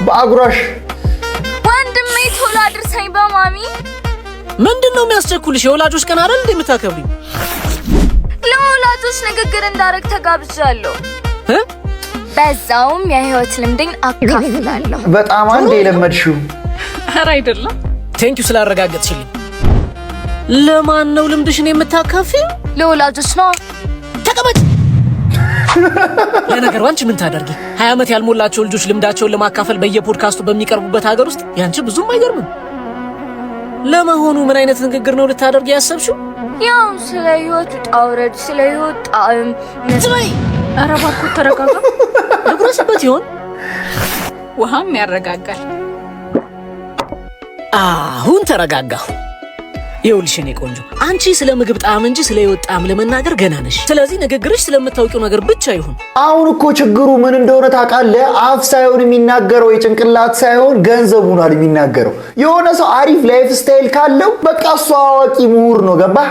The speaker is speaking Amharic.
በአጉራሽ ወንድሜ ቶሎ አድርሰኝ በማሚ። ምንድነው የሚያስቸኩልሽ? የወላጆች ቀን አይደል እንደምታከብሪው? ለወላጆች ንግግር እንዳረግ ተጋብዣለሁ። በዛውም የህይወት ልምዴን አካፍላለሁ። በጣም አንዴ የለመድሽው። ኧረ አይደለም። ቴንኪው ስላረጋገጥሽልኝ። ለማን ነው ልምድሽን የምታካፊው? ለወላጆች ነው። ተቀመጥ። ለነገሩ አንቺ ምን ታደርጊ? 20 ዓመት ያልሞላቸው ልጆች ልምዳቸውን ለማካፈል በየፖድካስቱ በሚቀርቡበት ሀገር ውስጥ ያንቺ ብዙም አይገርምም። ለመሆኑ ምን አይነት ንግግር ነው ልታደርጊ ያሰብሽው? ያው ስለ ህይወት ውጣ ውረድ፣ ስለ ህይወት ጣዕም። ዝም። ኧረ እባክህ ተረጋጋ። ልጉረስበት ይሆን? ውሃም ያረጋጋል። አሁን ተረጋጋሁ። ይኸውልሽ የኔ ቆንጆ፣ አንቺ ስለ ምግብ ጣዕም እንጂ ስለ ህይወት ጣዕም ለመናገር ገና ነሽ። ስለዚህ ንግግርሽ ስለምታውቂው ነገር ብቻ ይሁን። አሁን እኮ ችግሩ ምን እንደሆነ ታውቃለህ? አፍ ሳይሆን የሚናገረው የጭንቅላት ሳይሆን ገንዘቡ ነው የሚናገረው። የሆነ ሰው አሪፍ ላይፍ ስታይል ካለው በቃ እሱ አዋቂ ምሁር ነው። ገባህ?